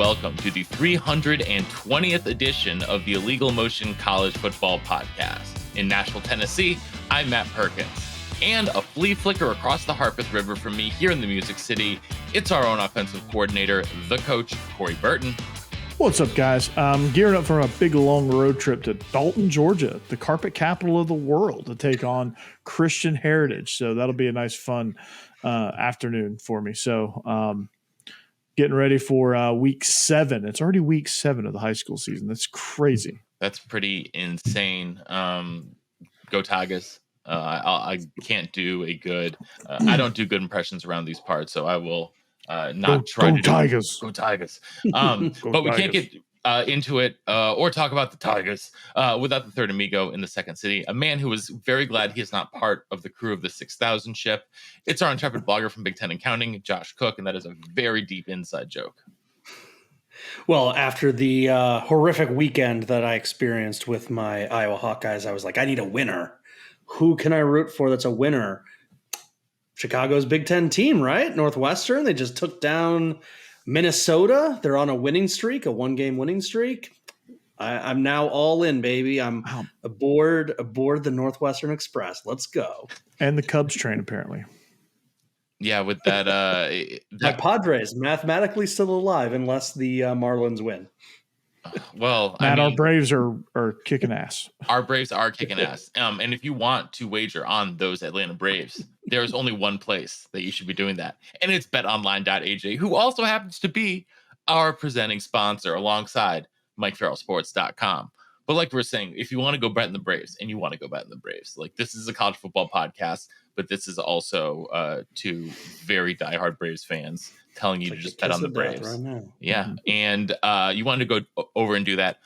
welcome to the 320th edition of the Illegal Motion College Football Podcast. In Nashville, Tennessee, I'm Matt Perkins. And a flea flicker across the Harpeth River from me here in the Music City, it's our own offensive coordinator, the coach, Corey Burton. What's up, guys? I'm gearing up for a big, long road trip to Dalton, Georgia, the carpet capital of the world, to take on Christian Heritage. So that'll be a nice, fun afternoon for me. So getting ready for week 7. It's already week 7 of the high school season. That's crazy. That's pretty insane. Go Tigers. I can't do a good I don't do good impressions around these parts, so I will not try to Tigers. Go Tigers. But we can't get into it or talk about the Tigers without the third amigo in the second city, a man who is very glad he is not part of the crew of the 6,000 ship. It's our intrepid blogger from Big Ten and Counting, Josh Cook, and that is a very deep inside joke. Well, after the horrific weekend that I experienced with my Iowa Hawkeyes, I was like, I need a winner. Who can I root for that's a winner? Chicago's Big Ten team, right? Northwestern. They just took down Minnesota. They're on a winning streak, a 1-game winning streak. I'm now all in, baby. I'm aboard the Northwestern Express. Let's go. And the Cubs train, apparently. Yeah, with that. My Padres mathematically still alive unless the Marlins win. Well, Matt, our Braves are kicking ass. Our Braves are kicking ass. And if you want to wager on those Atlanta Braves, there is only one place that you should be doing that. And it's betonline.ag, who also happens to be our presenting sponsor alongside MikeFarrellSports.com. But like we're saying, if you want to go bet in the Braves, and you want to go bet in the Braves, like this is a college football podcast, but this is also two very diehard Braves fans telling you to just bet on the Braves. Right now. Yeah. And you want to go over and do that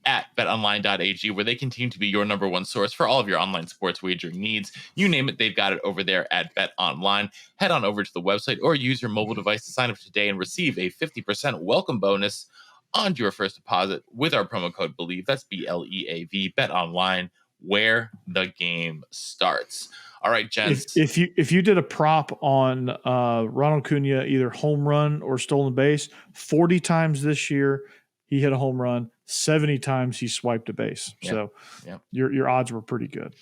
at betonline.ag, where they continue to be your number one source for all of your online sports wagering needs. You name it, they've got it over there at BetOnline. Head on over to the website or use your mobile device to sign up today and receive a 50% welcome bonus on your first deposit with our promo code BELIEVE. That's BLEAV. BetOnline, where the game starts. All right, gents. If you did a prop on Ronald Acuna, either home run or stolen base, 40 times this year he hit a home run, 70 times he swiped a base. Yep. So your odds were pretty good.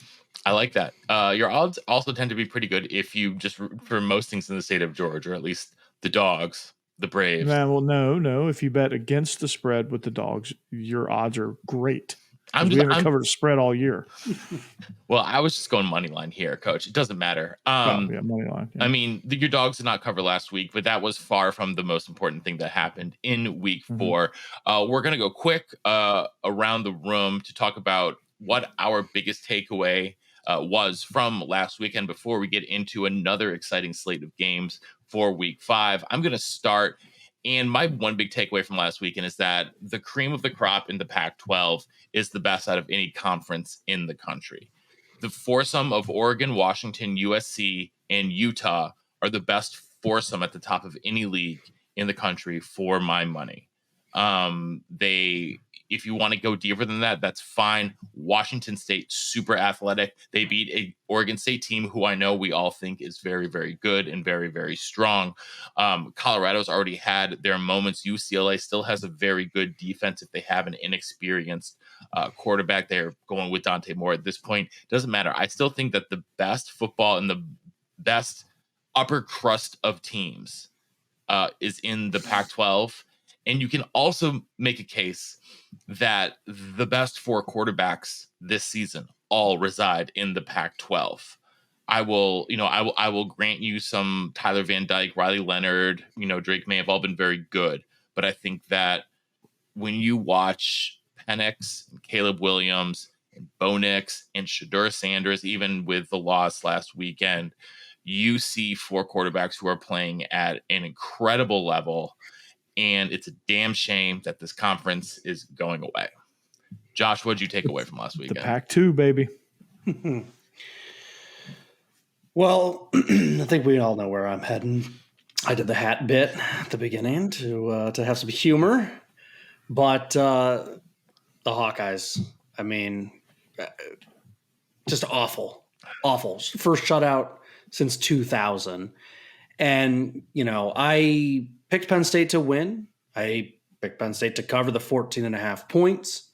I like that. Your odds also tend to be pretty good if you just for most things in the state of Georgia, or at least the Dogs, the Braves. Well, no. If you bet against the spread with the Dogs, your odds are great. We haven't covered a spread all year. Well, I was just going money line here, Coach. It doesn't matter. Money line. Yeah. I mean, your Dogs did not cover last week, but that was far from the most important thing that happened in week 4. We're going to go quick around the room to talk about what our biggest takeaway was from last weekend before we get into another exciting slate of games for week 5. I'm going to start. And my one big takeaway from last weekend is that the cream of the crop in the Pac-12 is the best out of any conference in the country. The foursome of Oregon, Washington, USC, and Utah are the best foursome at the top of any league in the country for my money. If you want to go deeper than that, that's fine. Washington State, super athletic. They beat a Oregon State team who I know we all think is very, very good and very, very strong. Colorado's already had their moments. UCLA still has a very good defense if they have an inexperienced quarterback. They're going with Dante Moore at this point. Doesn't matter. I still think that the best football and the best upper crust of teams is in the Pac-12. And you can also make a case that the best 4 quarterbacks this season all reside in the Pac-12. I will grant you some Tyler Van Dyke, Riley Leonard, Drake May have all been very good. But I think that when you watch Penix and Caleb Williams and Bo Nix and Shedeur Sanders, even with the loss last weekend, you see 4 quarterbacks who are playing at an incredible level. And it's a damn shame that this conference is going away. Josh, what did you take away from last weekend? The Pac-2, baby. Well, I think we all know where I'm heading. I did the hat bit at the beginning to have some humor. But the Hawkeyes, I mean, just awful. First shutout since 2000. And, I picked Penn State to win. I Picked Penn State to cover the 14.5 points.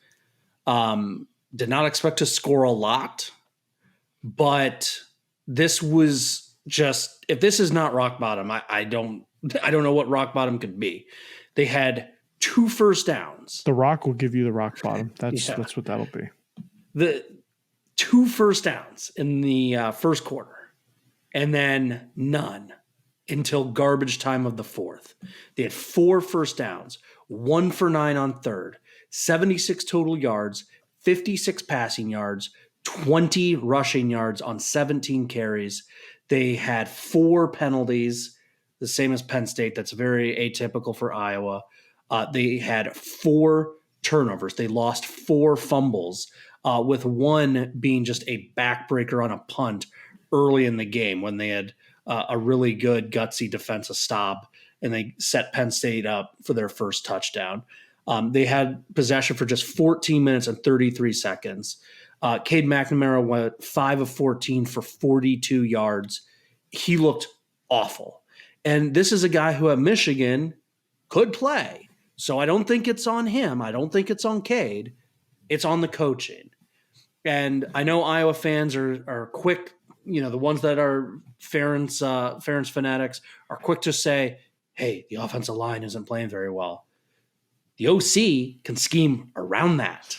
Did not expect to score a lot, but this was just, if this is not rock bottom, I don't know what rock bottom could be. They had 2 first downs. The Rock will give you the rock bottom. That's what that'll be. The 2 first downs in the first quarter, and then none until garbage time of the fourth. They had 4 first downs, 1 for 9 on third, 76 total yards, 56 passing yards, 20 rushing yards on 17 carries. They had 4 penalties, the same as Penn State. That's very atypical for Iowa. They had 4 turnovers. They lost 4 fumbles, with one being just a backbreaker on a punt early in the game when they had a really good gutsy defensive stop, and they set Penn State up for their first touchdown. They had possession for just 14 minutes and 33 seconds. Cade McNamara went 5 of 14 for 42 yards. He looked awful. And this is a guy who at Michigan could play. So I don't think it's on him. I don't think it's on Cade. It's on the coaching. And I know Iowa fans are quick, the ones that are Ferentz fanatics are quick to say, hey, the offensive line isn't playing very well. The OC can scheme around that,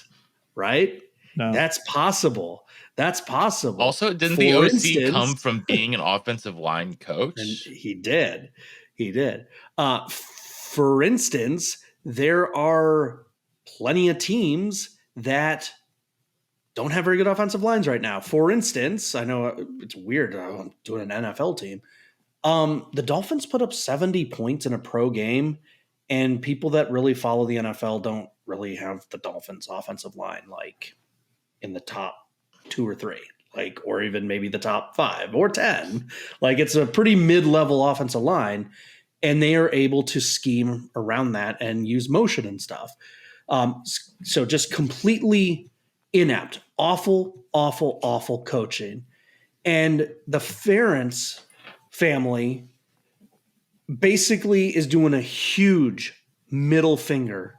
right? No. That's possible. Also, didn't the OC come from being an offensive line coach? And he did. For instance, there are plenty of teams that don't have very good offensive lines right now. For instance, I know it's weird. I'm doing an NFL team. The Dolphins put up 70 points in a pro game, and people that really follow the NFL don't really have the Dolphins offensive line like in the top 2 or 3, or even maybe the top 5 or 10. It's a pretty mid-level offensive line, and they are able to scheme around that and use motion and stuff. So just completely inept, awful coaching. And the Ferentz family basically is doing a huge middle finger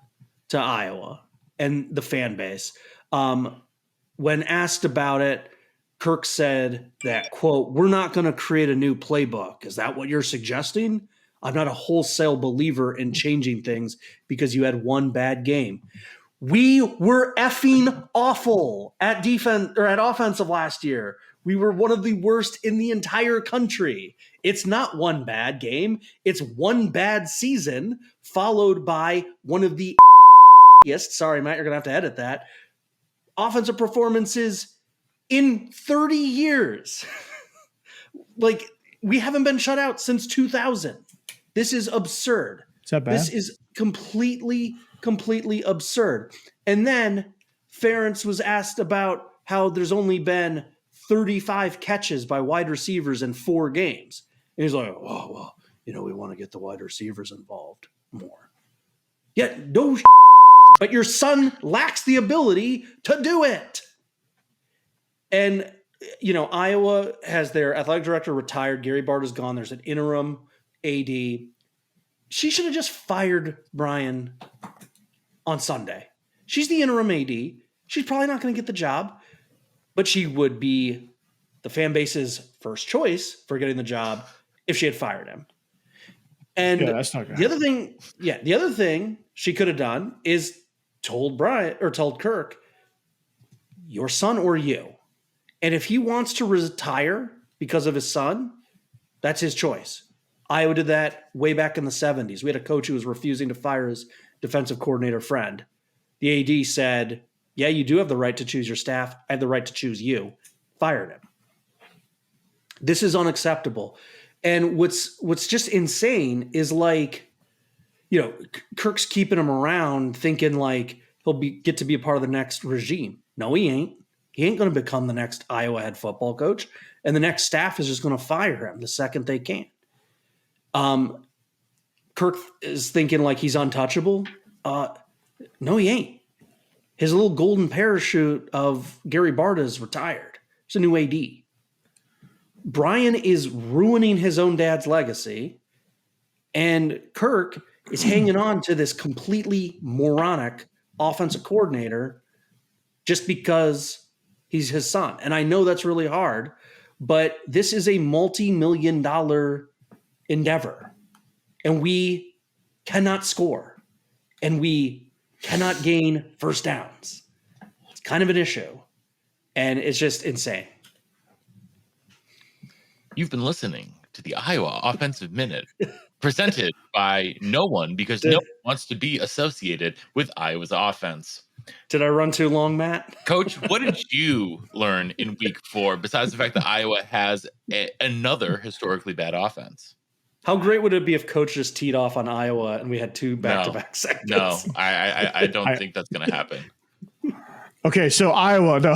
to Iowa and the fan base. When asked about it, Kirk said that, quote, "We're not going to create a new playbook. Is that what you're suggesting? I'm not a wholesale believer in changing things because you had one bad game. We were effing awful at defense or at offensive last year. We were one of the worst in the entire country. It's not one bad game. It's one bad season followed by one of the sorry, Matt, you're going to have to edit that, offensive performances in 30 years. We haven't been shut out since 2000. This is absurd. Is that bad? This is completely absurd. And then Ferentz was asked about how there's only been 35 catches by wide receivers in 4 games. And he's like, oh, well, we want to get the wide receivers involved more. Yeah, no, but your son lacks the ability to do it. And, Iowa has their athletic director retired. Gary Bart is gone. There's an interim AD. She should have just fired Brian on Sunday. She's the interim AD. She's probably not going to get the job, but she would be the fan base's first choice for getting the job if she had fired him. And that's not the other thing she could have done is told Kirk, your son or you. And if he wants to retire because of his son, that's his choice. Iowa did that way back in the 70s. We had a coach who was refusing to fire his defensive coordinator friend. The AD said, yeah, you do have the right to choose your staff. I have the right to choose you. Fired him. This is unacceptable. And what's just insane is Kirk's keeping him around thinking he'll get to be a part of the next regime. No, he ain't. He ain't going to become the next Iowa head football coach. And the next staff is just going to fire him the second they can. Kirk is thinking he's untouchable. No, he ain't. His little golden parachute of Gary Barta is retired. There's a new AD. Brian is ruining his own dad's legacy. And Kirk is hanging on to this completely moronic offensive coordinator just because he's his son. And I know that's really hard, but this is a multi-million-dollar endeavor. And we cannot score. And we cannot gain first downs. It's kind of an issue. And it's just insane. You've been listening to the Iowa Offensive Minute, presented by no one because no one wants to be associated with Iowa's offense. Did I run too long, Matt? Coach, what did you learn in week 4, besides the fact that Iowa has another historically bad offense? How great would it be if Coach just teed off on Iowa and we had 2 back-to-back segments? No, I don't think that's going to happen. Okay, so Iowa, no.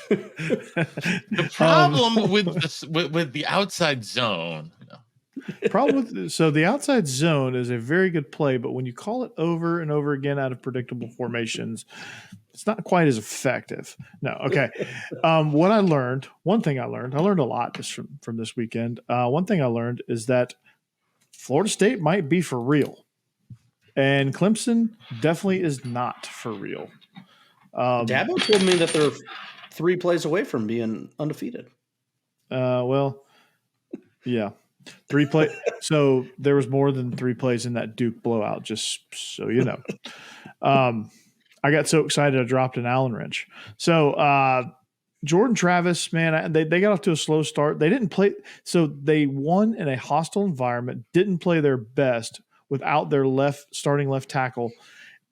The problem with the outside zone. So the outside zone is a very good play, but when you call it over and over again out of predictable formations, it's not quite as effective. No, okay. One thing I learned a lot just from this weekend. One thing I learned is that Florida State might be for real, and Clemson definitely is not for real. Dabo told me that they're 3 plays away from being undefeated. Well, yeah. 3 play. So there was more than 3 plays in that Duke blowout, just so you know. I got so excited I dropped an Allen wrench. So Jordan Travis, man, they got off to a slow start. They didn't play. So they won in a hostile environment, didn't play their best without their starting left tackle.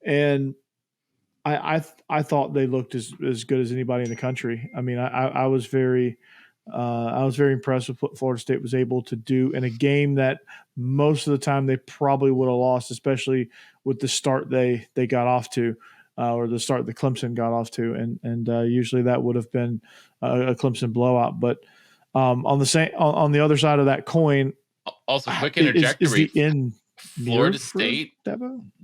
And I thought they looked as good as anybody in the country. I mean, I was very impressed with what Florida State was able to do in a game that most of the time they probably would have lost, especially with the start they got off to, or the start the Clemson got off to, and usually that would have been a Clemson blowout. But on the other side of that coin, also quick interjectory, Florida State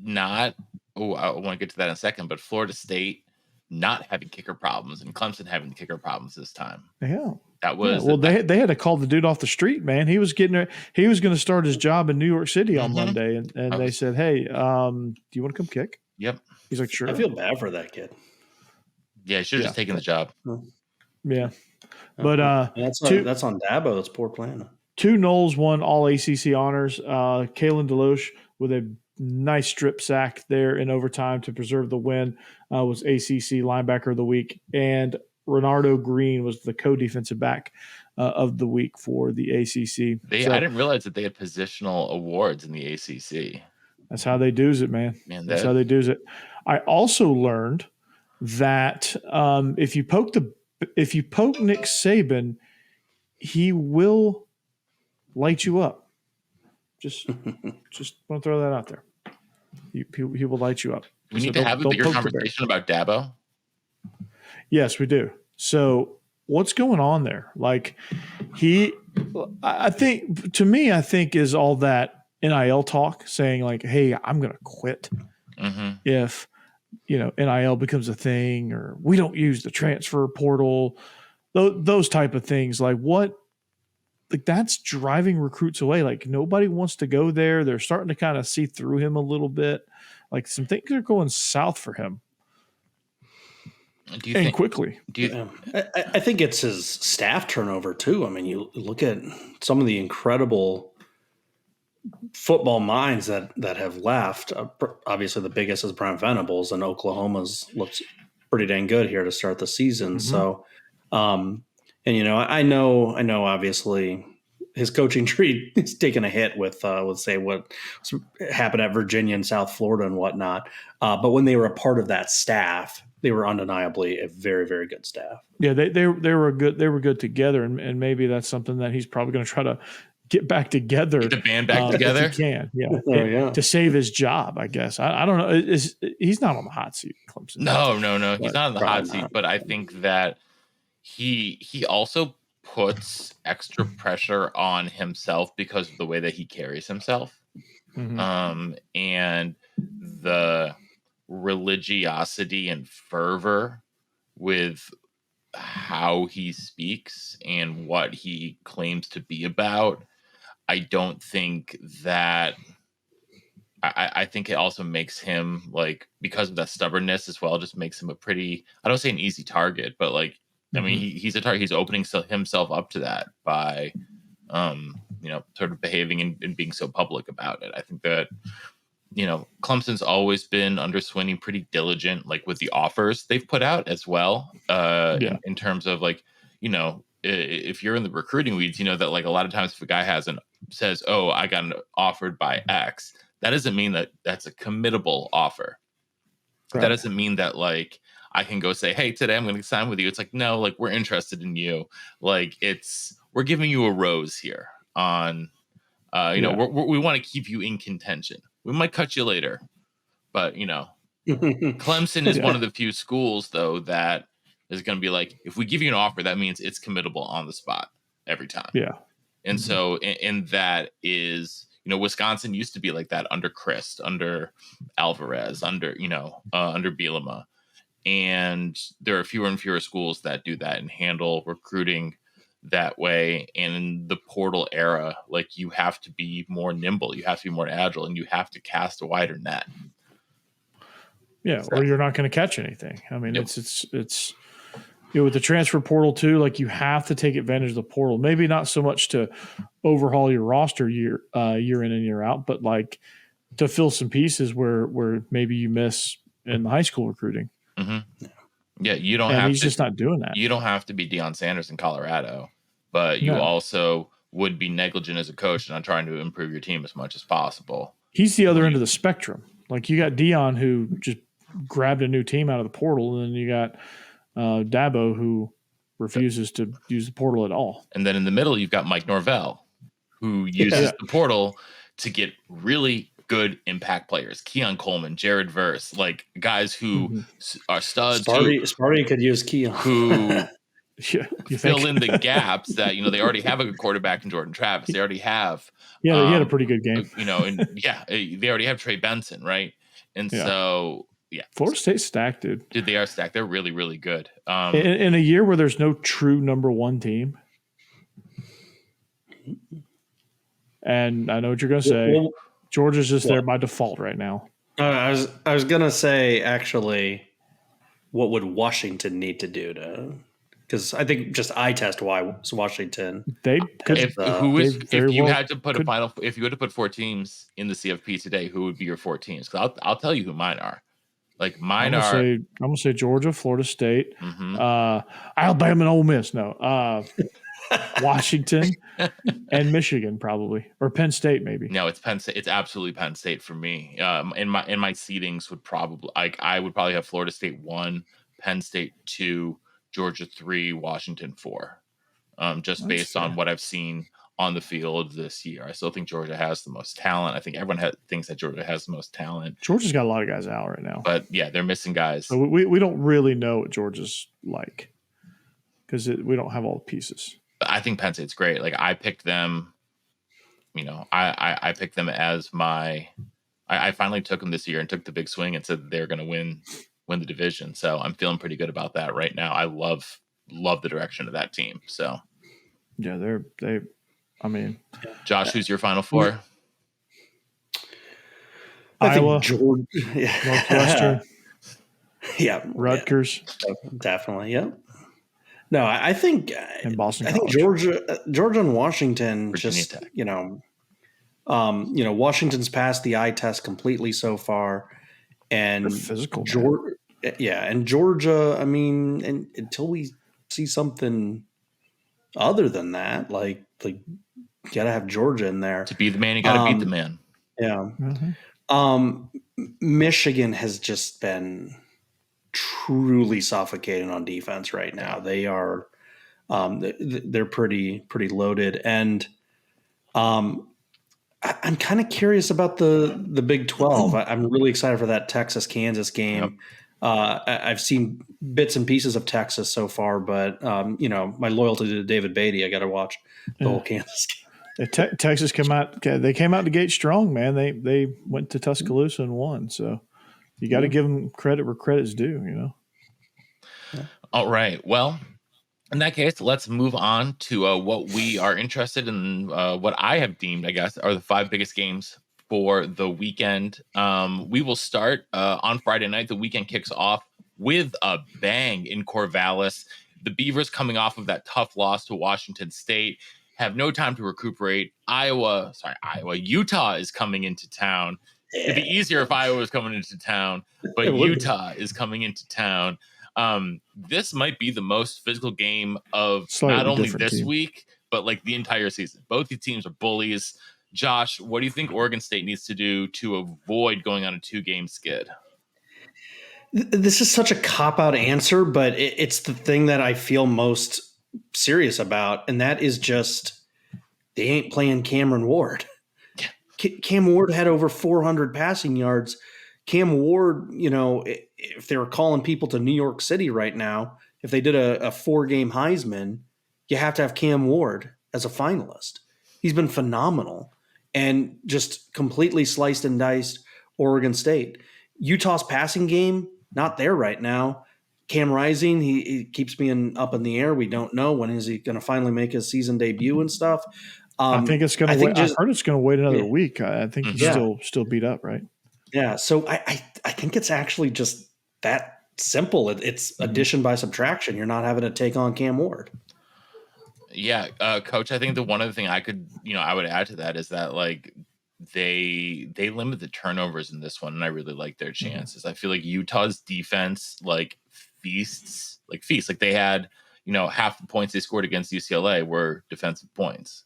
not. Oh, I want to get to that in a second, but Florida State not having kicker problems and Clemson having kicker problems this time. Yeah. That was they had to call the dude off the street, man. He was going to start his job in New York City on Monday, and they said, "Hey, do you want to come kick?" Yep. He's like, "Sure." I feel bad for that kid. Yeah, he should have just taken the job. Yeah, but that's on Dabo. That's poor planning. 2 Knowles won all ACC honors. Kalen DeLoche with a nice strip sack there in overtime to preserve the win was ACC linebacker of the week, and Renardo Green was the co-defensive back of the week for the ACC. I didn't realize that they had positional awards in the ACC. That's how they do it, man. That's how they do it. I also learned that if you poke Nick Saban, he will light you up. Just want to throw that out there. He will light you up. We need to have a bigger conversation about Dabo. Yes, we do. So what's going on there? Like I think is all that NIL talk saying like, hey, I'm going to quit if, NIL becomes a thing, or we don't use the transfer portal, those type of things. Like what? Like that's driving recruits away. Like nobody wants to go there. They're starting to kind of see through him a little bit. Like some things are going south for him. Quickly. I think it's his staff turnover too. I mean, you look at some of the incredible football minds that have left. Obviously, the biggest is Brent Venables, and Oklahoma's looks pretty dang good here to start the season. So, and I know, obviously, his coaching tree is taking a hit with let's say what happened at Virginia and South Florida and whatnot. But when they were a part of that staff, they were undeniably a very, very good staff. Yeah, they were good. They were good together, and maybe that's something that he's probably going to try to get back together. Get the band back together. If he can, to save his job, I guess. I don't know. He's not on the hot seat, Clemson? No. He's not on the hot seat. But I think that he also puts extra pressure on himself because of the way that he carries himself, and the religiosity and fervor with how he speaks and what he claims to be about. I don't think that I think it also makes him like, because of that stubbornness as well, just makes him a pretty, I don't say an easy target, but like, I mean, he's a target. He's opening himself up to that by, sort of behaving and being so public about it. I think that, Clemson's always been under Swinney pretty diligent, like with the offers they've put out as well. In terms of like, if you're in the recruiting weeds, that like a lot of times if a guy says, "Oh, I got offered by X," that doesn't mean that that's a committable offer. Right. That doesn't mean that like I can go say, "Hey, today I'm going to sign with you." It's like, no, like we're interested in you. Like we're giving you a rose here on, we want to keep you in contention. We might cut you later, but Clemson is one of the few schools though that is going to be like, if we give you an offer, that means it's committable on the spot every time. Yeah. And so, and that is, Wisconsin used to be like that under Christ, under Alvarez, under Bielema. And there are fewer and fewer schools that do that and handle recruiting that way. And in the portal era, like you have to be more nimble, you have to be more agile, and you have to cast a wider net. Yeah, or you're not going to catch anything. I mean, it's with the transfer portal too, like you have to take advantage of the portal. Maybe not so much to overhaul your roster year in and year out, but like to fill some pieces where maybe you miss in the high school recruiting. Mm-hmm. Yeah, you don't have. He's just not doing that. You don't have to be Deion Sanders in Colorado, but you also would be negligent as a coach and not trying to improve your team as much as possible. He's the other end of the spectrum. Like you got Deion who just grabbed a new team out of the portal, and then you got Dabo who refuses to use the portal at all. And then in the middle, you've got Mike Norvell, who uses the portal to get really good impact players. Keon Coleman, Jared Verse, like guys who are studs. Sparty could use Keon. Who fill in the gaps that, they already have a good quarterback in Jordan Travis. They already have. Yeah, he had a pretty good game. They already have Trey Benson, right? And so... Yeah, Florida State's stacked, dude. They are stacked. They're really, really good. In a year where there's no true number one team, and I know what you're going to say. Well, Georgia's just there by default right now. I was going to say, actually, what would Washington need to do to? Because I think just eye test wise, Washington. If you had to put 4 teams in the CFP today, who would be your 4 teams? Because I'll tell you who mine are. Like mine I'm gonna say Georgia, Florida State, Alabama, and Ole Miss. No, Washington and Michigan probably, or Penn State maybe. No, it's Penn State. It's absolutely Penn State for me. In my seedings would probably I would probably have Florida State 1, Penn State 2, Georgia 3, Washington 4. Just based on what I've seen on the field this year. I still think Georgia has the most talent. I think everyone thinks that Georgia has the most talent. Georgia's got a lot of guys out right now. But yeah, they're missing guys. So we don't really know what Georgia's like because we don't have all the pieces. But I think Penn State's great. Like I picked them, I picked them as I finally took them this year and took the big swing and said they're going to win the division. So I'm feeling pretty good about that right now. I love the direction of that team. So yeah, Josh, who's your final 4? Iowa, Georgia, Northwestern, Rutgers, definitely, yeah. No, I think and Boston. I think Georgia and Washington Virginia just Tech. Washington's passed the eye test completely so far, and they're physical. And Georgia. I mean, and until we see something other than that, like you gotta have Georgia in there to be the man. You gotta beat the man. Yeah. Michigan has just been truly suffocating on defense right now. They are, they're pretty loaded, and I'm kind of curious about the Big 12. I'm really excited for that Texas-Kansas game. Yep. I've seen bits and pieces of Texas so far, but my loyalty to David Beatty, I got to watch the whole Kansas game. Texas came out the gate strong, man. They went to Tuscaloosa and won. So you got to give them credit where credit's due, Yeah. All right. Well, in that case, let's move on to what we are interested in. What I have deemed, I guess, are the 5 biggest games for the weekend. We will start on Friday night. The weekend kicks off with a bang in Corvallis. The Beavers, coming off of that tough loss to Washington State, have no time to recuperate. Utah is coming into town. It'd be easier if Iowa was coming into town, but Utah is coming into town. This might be the most physical game of not only this week, but like the entire season. Both these teams are bullies. Josh, what do you think Oregon State needs to do to avoid going on a 2-game skid? This is such a cop-out answer, but it's the thing that I feel most serious about, and that is just they ain't playing Cameron Ward. Cam Ward had over 400 passing yards. Cam Ward, if they were calling people to New York City right now, if they did a 4-game Heisman, you have to have Cam Ward as a finalist. He's been phenomenal and just completely sliced and diced Oregon State. Utah's passing game, not there right now. Cam Rising, he keeps being up in the air. We don't know when is he going to finally make his season debut and stuff. I think it's going to wait. I've heard it's going to wait another week. I think he's still beat up, right? Yeah. So I think it's actually just that simple. It's addition by subtraction. You're not having to take on Cam Ward. Yeah, Coach. I think the one other thing I would add to that is that like they limit the turnovers in this one, and I really like their chances. I feel like Utah's defense feasts. Like they had half the points they scored against UCLA were defensive points.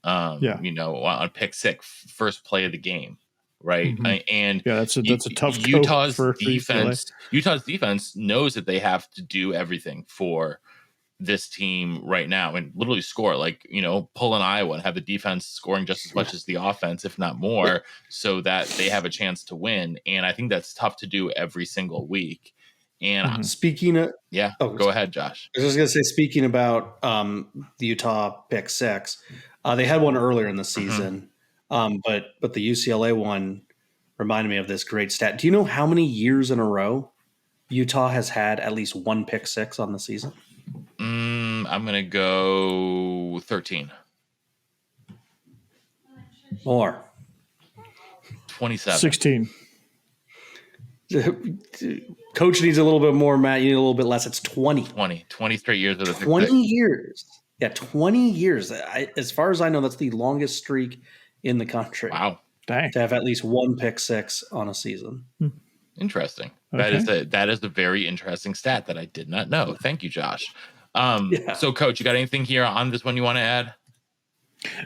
On pick six, first play of the game, right? And that's a tough Utah's defense. Utah's defense knows that they have to do everything for this team right now and literally score, pull in Iowa and have the defense scoring just as much as the offense, if not more, so that they have a chance to win. And I think that's tough to do every single week. And speaking of, go ahead, Josh. I was just going to say, speaking about the Utah pick six, they had one earlier in the season, but the UCLA one reminded me of this great stat. Do you know how many years in a row Utah has had at least one pick six on the season? I'm going to go 13. More. 27. 16. Coach needs a little bit more, Matt. You need a little bit less. It's 20. 20 straight years of the 20 years. Yeah, 20 years. As far as I know, that's the longest streak in the country. Wow. Dang. To have at least one pick six on a season. Interesting. Okay. That is a very interesting stat that I did not know. Thank you, Josh. So, Coach, you got anything here on this one you want to add?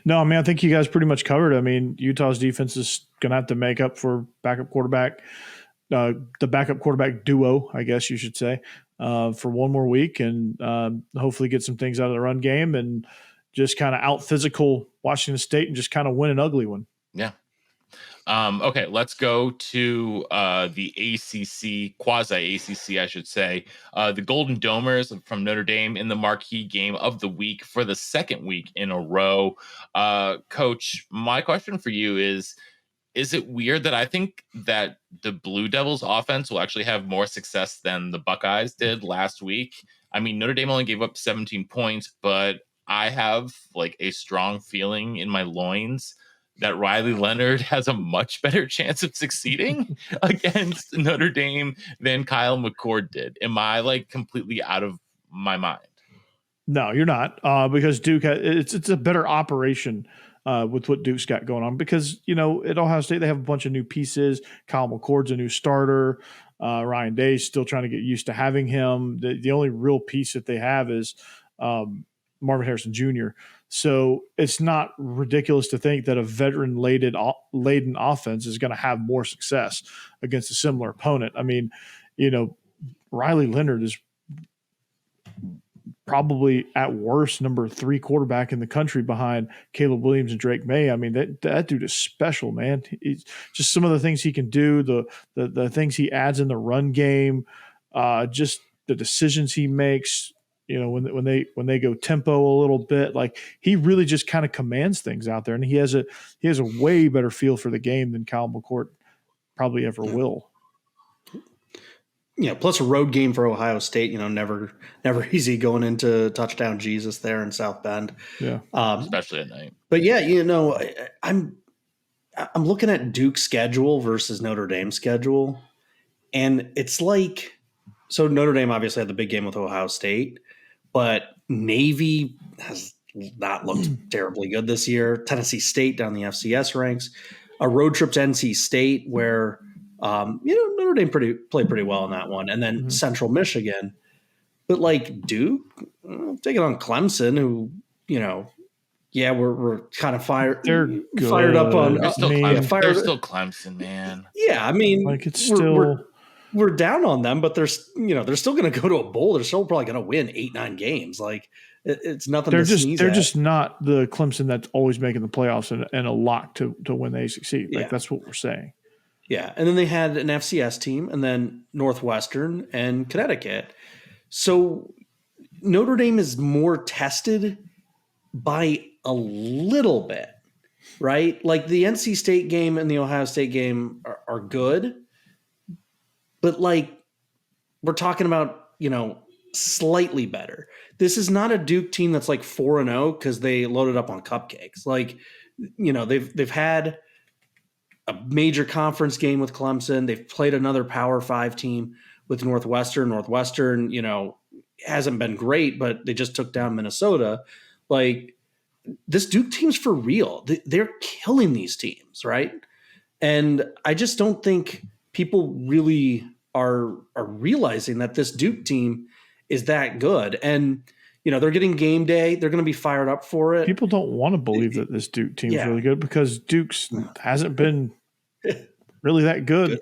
No, I mean, I think you guys pretty much covered. I mean, Utah's defense is going to have to make up for backup quarterback, the backup quarterback duo, I guess you should say, for one more week and hopefully get some things out of the run game and just kind of out physical Washington State and just kind of win an ugly one. Yeah. Okay, let's go to the ACC, quasi-ACC, I should say. The Golden Domers from Notre Dame in the marquee game of the week for the second week in a row. Coach, my question for you is it weird that I think that the Blue Devils offense will actually have more success than the Buckeyes did last week? I mean, Notre Dame only gave up 17 points, but I have a strong feeling in my loins that Riley Leonard has a much better chance of succeeding against Notre Dame than Kyle McCord did. Am I completely out of my mind? No, you're not, because Duke it's a better operation with what Duke's got going on. Because at Ohio State they have a bunch of new pieces. Kyle McCord's a new starter. Ryan Day's still trying to get used to having him. The only real piece that they have is Marvin Harrison Jr. So it's not ridiculous to think that a veteran-laden offense is going to have more success against a similar opponent. I mean, Riley Leonard is probably at worst number 3 quarterback in the country behind Caleb Williams and Drake May. I mean, that dude is special, man. He's just some of the things he can do, the things he adds in the run game, just the decisions he makes. When they go tempo a little bit, he really just kind of commands things out there, and he has a way better feel for the game than Kyle McCord probably ever will. Yeah, plus a road game for Ohio State, never easy going into touchdown Jesus there in South Bend. Yeah, especially at night. But yeah, I'm looking at Duke's schedule versus Notre Dame's schedule, and it's like, so Notre Dame obviously had the big game with Ohio State, but Navy has not looked terribly good this year. Tennessee State down the FCS ranks. A road trip to NC State where, Notre Dame played pretty well in that one. And then Central Michigan. But like Duke, taking on Clemson, who, we're kind of fired up on. They're still Clemson, man. Yeah, I mean, like it's still. We're down on them, but they're still going to go to a bowl. They're still probably going to win 8-9 games. Like it's nothing. They're just not the Clemson that's always making the playoffs and a lock to when they succeed. Like that's what we're saying. Yeah, and then they had an FCS team, and then Northwestern and Connecticut. So Notre Dame is more tested by a little bit, right? Like the NC State game and the Ohio State game are good. But like we're talking about, slightly better. This is not a Duke team that's like 4-0 because they loaded up on cupcakes. Like, they've had a major conference game with Clemson. They've played another Power 5 team with Northwestern. Northwestern, hasn't been great, but they just took down Minnesota. Like this Duke team's for real. They're killing these teams, right? And I just don't think people really are realizing that this Duke team is that good. And, they're getting game day. They're going to be fired up for it. People don't want to believe that this Duke team is really good because Duke's hasn't been really that good.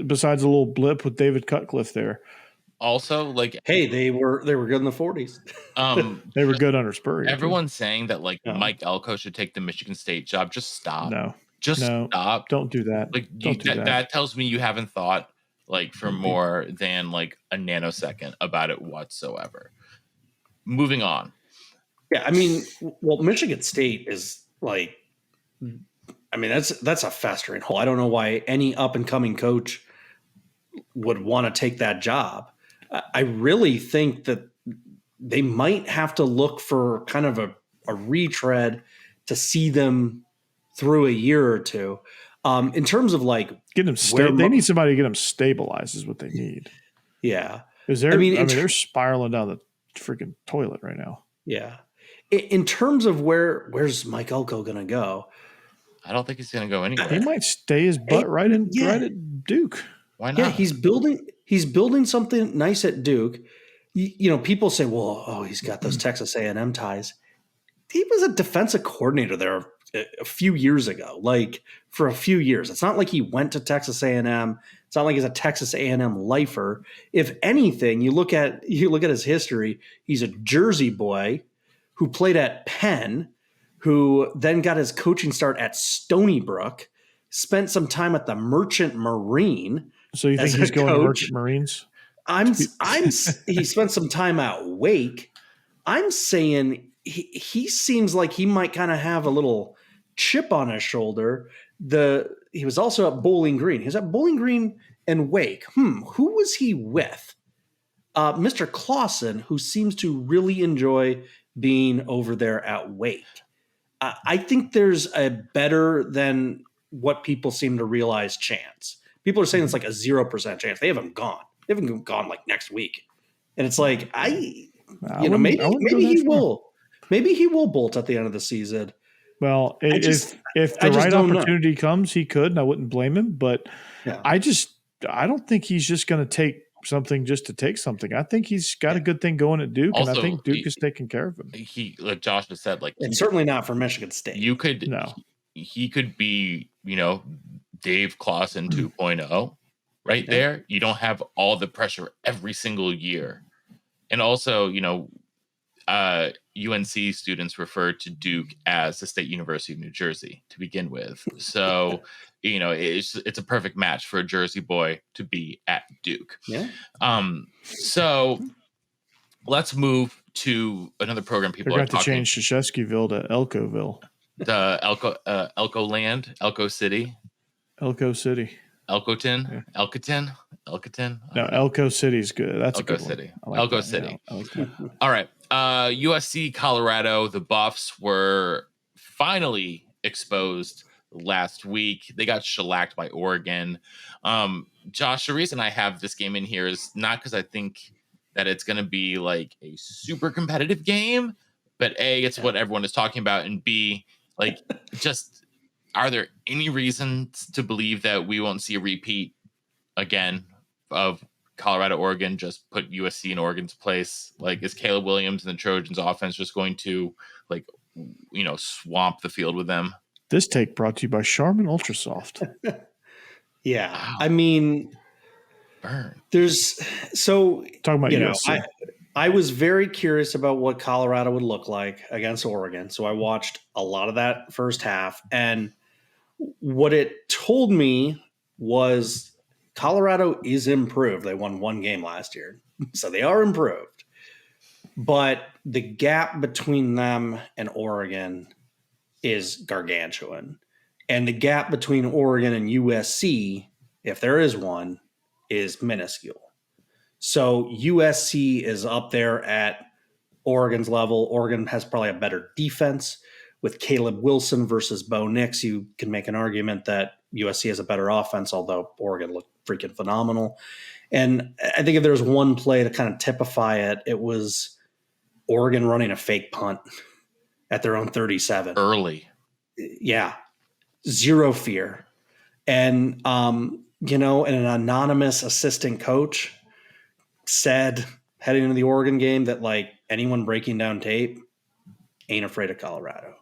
Besides a little blip with David Cutcliffe there. Also, like, hey, they were good in the 40s. They were good under Spurrier. Everyone's saying that like Mike Elko should take the Michigan State job. Just stop. Stop. Don't do that. Like that tells me you haven't thought like for more than like a nanosecond about it whatsoever. Moving on. Yeah, I mean, well, Michigan State is like, I mean, that's a festering hole. I don't know why any up and coming coach would want to take that job. I really think that they might have to look for kind of a retread to see them through a year or two. In terms of like get them, they need somebody to get them stabilized is what they need. Yeah, because they're spiraling down the freaking toilet right now. Yeah, in terms of where's Mike Elko going to go? I don't think he's going to go anywhere. He might stay his butt right at Duke. Why not? Yeah, he's building something nice at Duke. People say, well, he's got those Texas A&M ties. He was a defensive coordinator there a few years ago, like for a few years. It's not like he went to Texas A&M. It's not like he's a Texas A&M lifer. If anything, you look at his history, he's a Jersey boy who played at Penn, who then got his coaching start at Stony Brook, spent some time at the Merchant Marine. So you think he's going to Merchant Marines? He spent some time at Wake. I'm saying he seems like he might kind of have a little chip on his shoulder. He was also at Bowling Green. He was at Bowling Green and Wake. Who was he with? Mr. Clausen, who seems to really enjoy being over there at Wake. I think there's a better than what people seem to realize chance. People are saying it's like a 0% chance. They haven't gone. They haven't gone like next week. And it's like, maybe he will. Maybe he will bolt at the end of the season. Well, if the right opportunity comes, he could, and I wouldn't blame him. But I don't think he's just going to take something just to take something. I think he's got a good thing going at Duke, also, and I think Duke is taking care of him. He, like Josh has said, like it's certainly not for Michigan State. He could be, Dave Clausen 2.0 right there. You don't have all the pressure every single year, and also, UNC students refer to Duke as the State University of New Jersey to begin with. So, it's a perfect match for a Jersey boy to be at Duke. Yeah. So let's move to another program people are talking. To change Shasheskyville to Elkoville. The Elko land, Elko City. Elkoton. Yeah. Elkoton. No, Elko City is good. That's Elko a good City. One. Elko City. Yeah, I like that. All right. USC, Colorado. The Buffs were finally exposed last week. They got shellacked by Oregon. Josh, the reason I have this game in here is not because I think that it's going to be like a super competitive game, but A, it's what everyone is talking about, and B, like, just are there any reasons to believe that we won't see a repeat again of Colorado, Oregon, just put USC in Oregon's place? Like, is Caleb Williams and the Trojans offense just going to, like, swamp the field with them? This take brought to you by Charmin Ultra Soft. Yeah. Wow. I mean, burn. Talking about USC. I was very curious about what Colorado would look like against Oregon. So I watched a lot of that first half. And what it told me was Colorado is improved. They won one game last year. So they are improved. But the gap between them and Oregon is gargantuan. And the gap between Oregon and USC, if there is one, is minuscule. So USC is up there at Oregon's level. Oregon has probably a better defense. With Caleb Wilson versus Bo Nix, you can make an argument that USC has a better offense, although Oregon looked freaking phenomenal. And I think if there's one play to kind of typify it, it was Oregon running a fake punt at their own 37. Early. Yeah. Zero fear. And, and an anonymous assistant coach said heading into the Oregon game that, like, anyone breaking down tape ain't afraid of Colorado.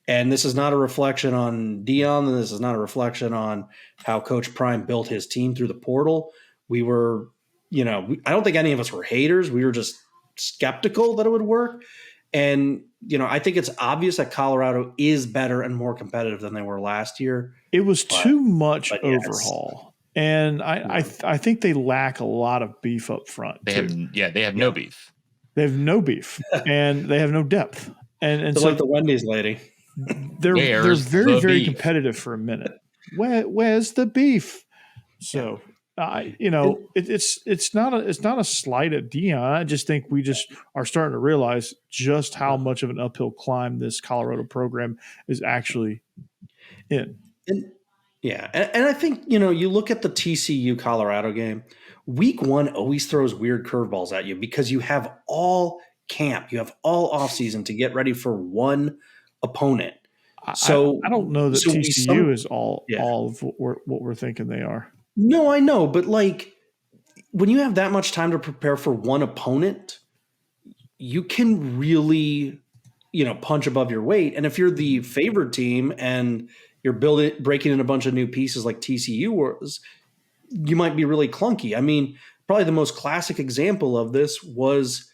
And this is not a reflection on Dion. And this is not a reflection on how Coach Prime built his team through the portal. We were, I don't think any of us were haters. We were just skeptical that it would work. And, I think it's obvious that Colorado is better and more competitive than they were last year. It was too much overhaul. And I think they lack a lot of beef up front. They have no beef. They have no beef and they have no depth. And so like the Wendy's lady. They're very, very competitive for a minute. Where's the beef? So it's not a slight at Dion. I just think we just are starting to realize just how much of an uphill climb this Colorado program is actually in. And I think, you look at the TCU Colorado game, week one always throws weird curveballs at you because you have all camp, you have all offseason to get ready for one opponent. So I don't know that TCU is all of what we're thinking they are. No, I know. But, like, when you have that much time to prepare for one opponent, you can really, punch above your weight. And if you're the favored team and you're breaking in a bunch of new pieces like TCU was, you might be really clunky. I mean, probably the most classic example of this was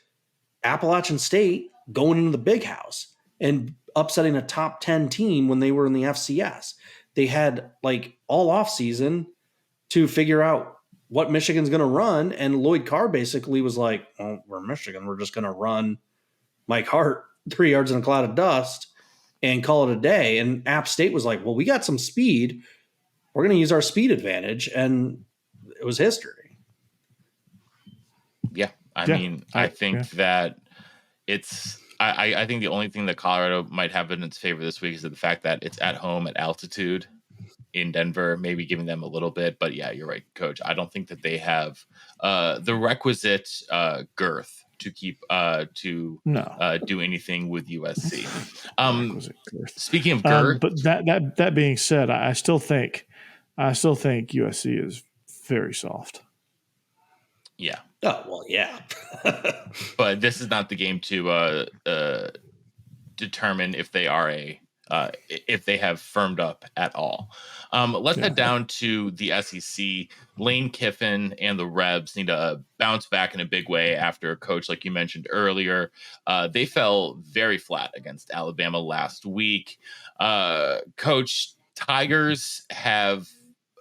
Appalachian State going into the Big House and upsetting a top 10 team when they were in the FCS. They had, like, all offseason to figure out what Michigan's going to run. And Lloyd Carr basically was like, well, we're Michigan. We're just going to run Mike Hart 3 yards in a cloud of dust and call it a day. And App State was like, well, we got some speed. We're going to use our speed advantage. And it was history. Yeah. I think that it's – I think the only thing that Colorado might have in its favor this week is the fact that it's at home at altitude in Denver, maybe giving them a little bit. But, yeah, you're right, Coach. I don't think that they have the requisite girth to keep do anything with USC. Speaking of girth, but that being said, I still think USC is very soft. Yeah. Oh, well, yeah. But this is not the game to determine if they are if they have firmed up at all. Let's head down to the SEC. Lane Kiffin and the Rebs need to bounce back in a big way after a coach, like you mentioned earlier. They fell very flat against Alabama last week. Coach, Tigers have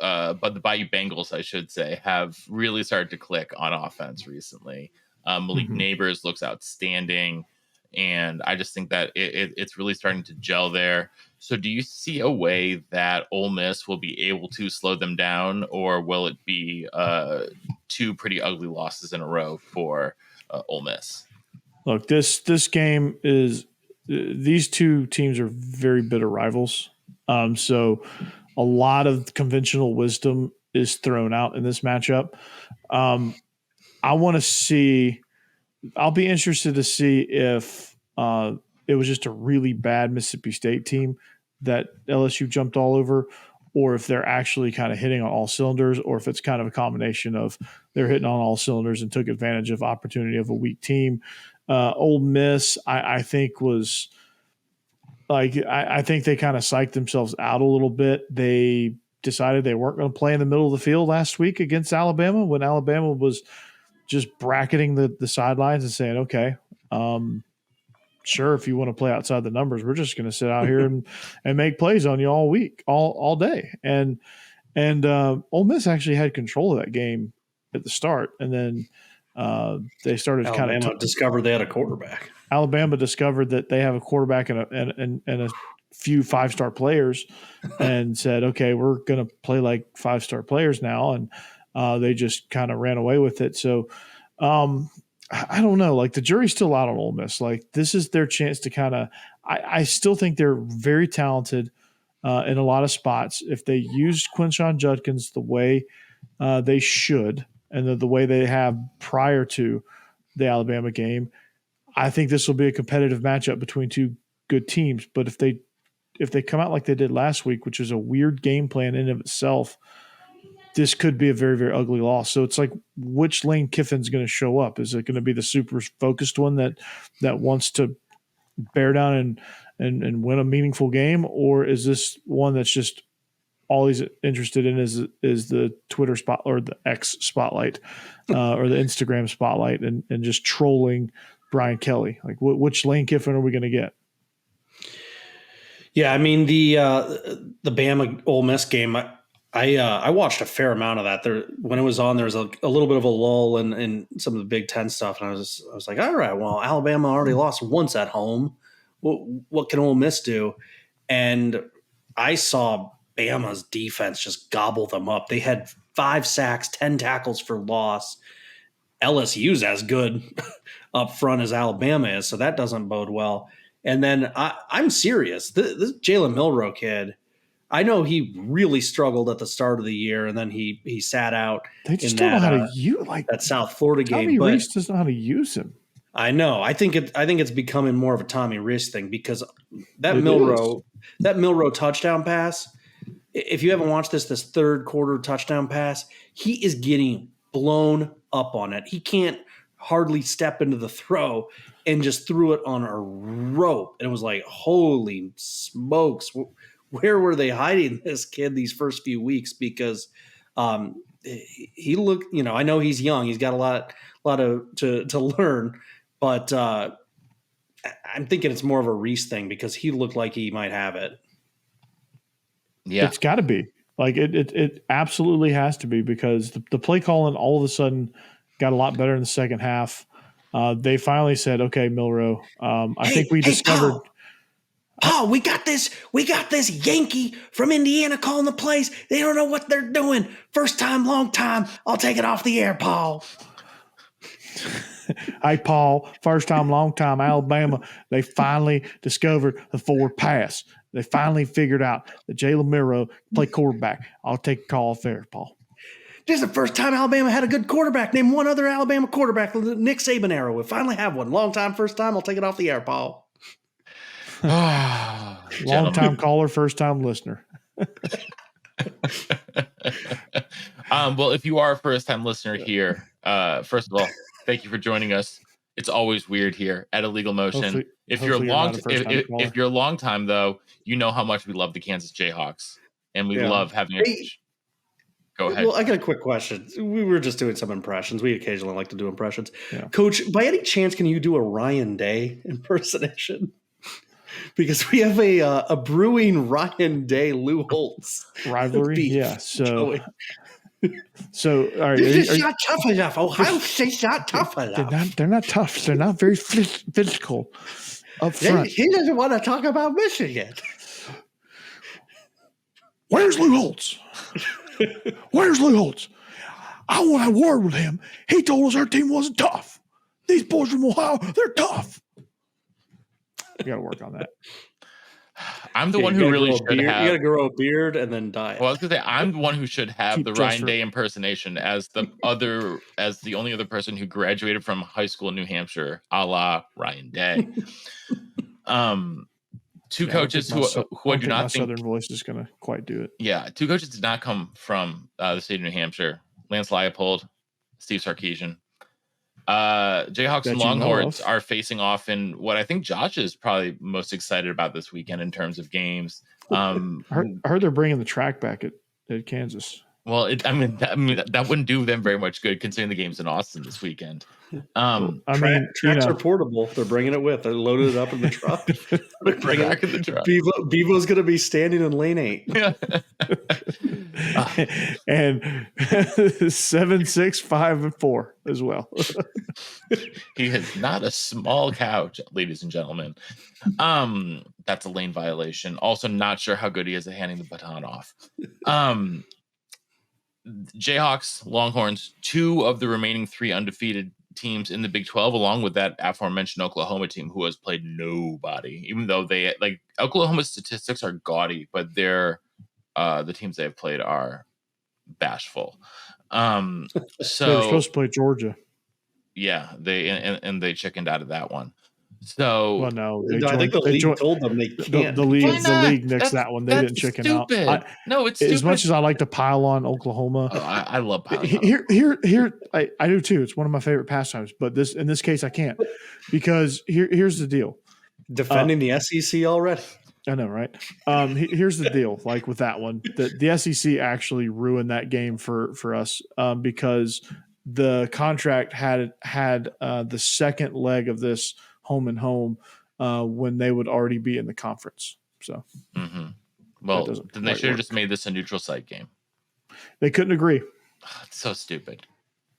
but the Bayou Bengals, I should say, have really started to click on offense recently. Malik Neighbors looks outstanding, and I just think that it's really starting to gel there. So do you see a way that Ole Miss will be able to slow them down, or will it be two pretty ugly losses in a row for Ole Miss? Look, this game is these two teams are very bitter rivals. So a lot of conventional wisdom is thrown out in this matchup. I want to see. I'll be interested to see if it was just a really bad Mississippi State team that LSU jumped all over, or if they're actually kind of hitting on all cylinders, or if it's kind of a combination of they're hitting on all cylinders and took advantage of opportunity of a weak team. Ole Miss, I think was like I think they kind of psyched themselves out a little bit. They decided they weren't going to play in the middle of the field last week against Alabama when Alabama was just bracketing the sidelines and saying, okay, sure, if you want to play outside the numbers, we're just going to sit out here and make plays on you all week, all day. And Ole Miss actually had control of that game at the start, and then they started Alabama discovered they had a quarterback. Alabama discovered that they have a quarterback and a few 5-star players, and said, okay, we're going to play like 5-star players now, and they just kind of ran away with it. So I don't know. Like, the jury's still out on Ole Miss. Like, this is their chance to kind of – I still think they're very talented in a lot of spots. If they use Quinshon Judkins the way they should and the way they have prior to the Alabama game, I think this will be a competitive matchup between two good teams. But if they come out like they did last week, which was a weird game plan in and of itself, this could be a very, very ugly loss. So it's like, which Lane Kiffin's going to show up? Is it going to be the super focused one that wants to bear down and win a meaningful game, or is this one that's just all he's interested in is the Twitter spot or the X spotlight or the Instagram spotlight and just trolling Brian Kelly? Like, which Lane Kiffin are we going to get? Yeah, I mean the Bama Ole Miss game. I watched a fair amount of that. There, when it was on, there was a little bit of a lull in some of the Big Ten stuff, and I was like, all right, well, Alabama already lost once at home. What can Ole Miss do? And I saw Bama's defense just gobble them up. They had 5 sacks, 10 tackles for loss. LSU's as good up front as Alabama is, so that doesn't bode well. And then I'm serious. This Jalen Milroe kid, I know he really struggled at the start of the year, and then he sat out. They just don't know how to use that South Florida game. Tommy Reese doesn't know how to use him. I know. I think it's becoming more of a Tommy Reese thing because that Milroe touchdown pass. If you haven't watched this third quarter touchdown pass, he is getting blown up on it. He can't hardly step into the throw and just threw it on a rope. And it was like, holy smokes. Where were they hiding this kid these first few weeks? Because he looked, I know he's young. He's got a lot to learn, but I'm thinking it's more of a Reese thing because he looked like he might have it. Yeah, it's got to be. Like it absolutely has to be because the play calling all of a sudden got a lot better in the second half. They finally said, "Okay, Milroe." I think we discovered. Paul, we got this Yankee from Indiana calling the plays. They don't know what they're doing. First time, long time. I'll take it off the air, Paul. Hey, Paul, first time, long time, Alabama. They finally discovered the forward pass. They finally figured out that Jalen Milroe play quarterback. I'll take a call off there, Paul. This is the first time Alabama had a good quarterback. Name one other Alabama quarterback. Nick Saban era. We finally have one. Long time, first time. I'll take it off the air, Paul. Long time caller, first time listener. Well, if you are a first time listener here, first of all, thank you for joining us. It's always weird here at Illegal Motion. If you're a long time though, you know how much we love the Kansas Jayhawks, and we love having a. Go ahead. Well, I got a quick question. We were just doing some impressions. We occasionally like to do impressions. Yeah. Coach, by any chance, can you do a Ryan Day impersonation? Because we have a brewing Ryan Day Lou Holtz rivalry. Yeah. So all right. This is not tough enough. Ohio State's not tough enough. They're not tough. They're not very physical up front. He doesn't want to talk about Michigan. Where's Lou Holtz? Where's Lou Holtz? I want to have a word with him. He told us our team wasn't tough. These boys from Ohio, they're tough. We got to work on that. I'm the one who really should have. You got to grow a beard and then dye it. Well, I was gonna say I'm the one who should have Keep the dress Ryan for- Day impersonation as the only other person who graduated from high school in New Hampshire, a la Ryan Day. Two coaches who I do not think Southern voice is gonna quite do it. Yeah, two coaches did not come from the state of New Hampshire. Lance Leipold, Steve Sarkisian. Jayhawks and Longhorns are facing off in what I think Josh is probably most excited about this weekend in terms of games. I heard they're bringing the track back at Kansas. Well, that wouldn't do them very much good considering the game's in Austin this weekend. Tracks are portable. They're bringing it with. They're loaded it up in the truck. They're bringing it in the truck. Bevo's going to be standing in lane 8. Yeah. And 7-6-5-4 as well. He is not a small couch, ladies and gentlemen. That's a lane violation. Also, not sure how good he is at handing the baton off. Jayhawks, Longhorns, 2 of the remaining 3 undefeated teams in the Big 12, along with that aforementioned Oklahoma team who has played nobody, even though they Oklahoma's statistics are gaudy, but they're the teams they've played are bashful. So they're supposed to play Georgia. Yeah, they chickened out of that one. So well, no, I think the league told them they can't. The league nixed that one. They didn't chicken stupid. out. No, it's stupid. As much as I like to pile on Oklahoma, I love piling here. I do too. It's one of my favorite pastimes. But in this case, I can't because here's the deal. Defending the SEC already. I know, right? Here's the deal. Like with that one, the SEC actually ruined that game for us because the contract had the second leg of this home and home when they would already be in the conference. So, well, then they should have just made this a neutral site game. They couldn't agree. It's so stupid.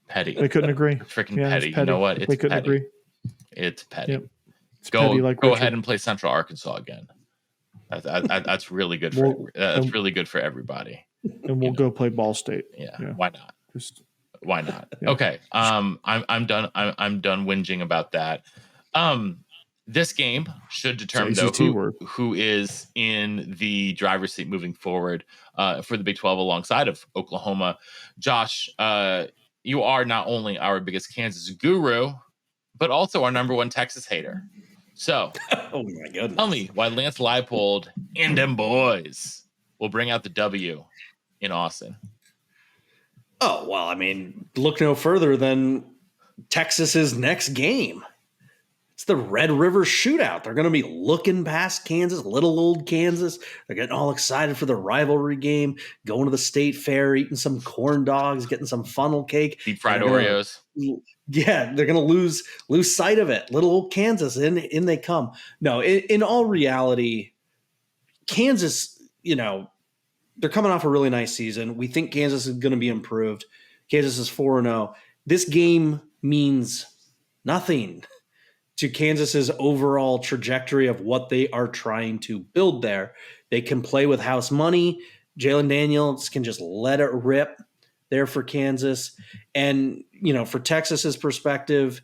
Petty. They couldn't agree. It's freaking petty. You know what? It's they couldn't agree. It's petty. Yep. Go ahead and play Central Arkansas again. That's really good for really good for everybody. And we'll go play Ball State. Yeah. Why not? Why not? Yeah. Okay. I'm done. I'm done whinging about that. This game should determine who is in the driver's seat moving forward for the Big 12 alongside of Oklahoma. Josh, you are not only our biggest Kansas guru, but also our number 1 Texas hater. So, oh my goodness, tell me why Lance Leipold and them boys will bring out the W in Austin. Oh, well, I mean, look no further than Texas's next game. It's the Red River Shootout. They're going to be looking past Kansas, little old Kansas. They're getting all excited for the rivalry game, going to the state fair, eating some corn dogs, getting some funnel cake. Deep fried Oreos. Yeah, they're going to lose sight of it. Little old Kansas, in they come. No, in all reality, Kansas, they're coming off a really nice season. We think Kansas is going to be improved. Kansas is 4-0. This game means nothing to Kansas's overall trajectory of what they are trying to build there. They can play with house money. Jalen Daniels can just let it rip there for Kansas. And, for Texas's perspective,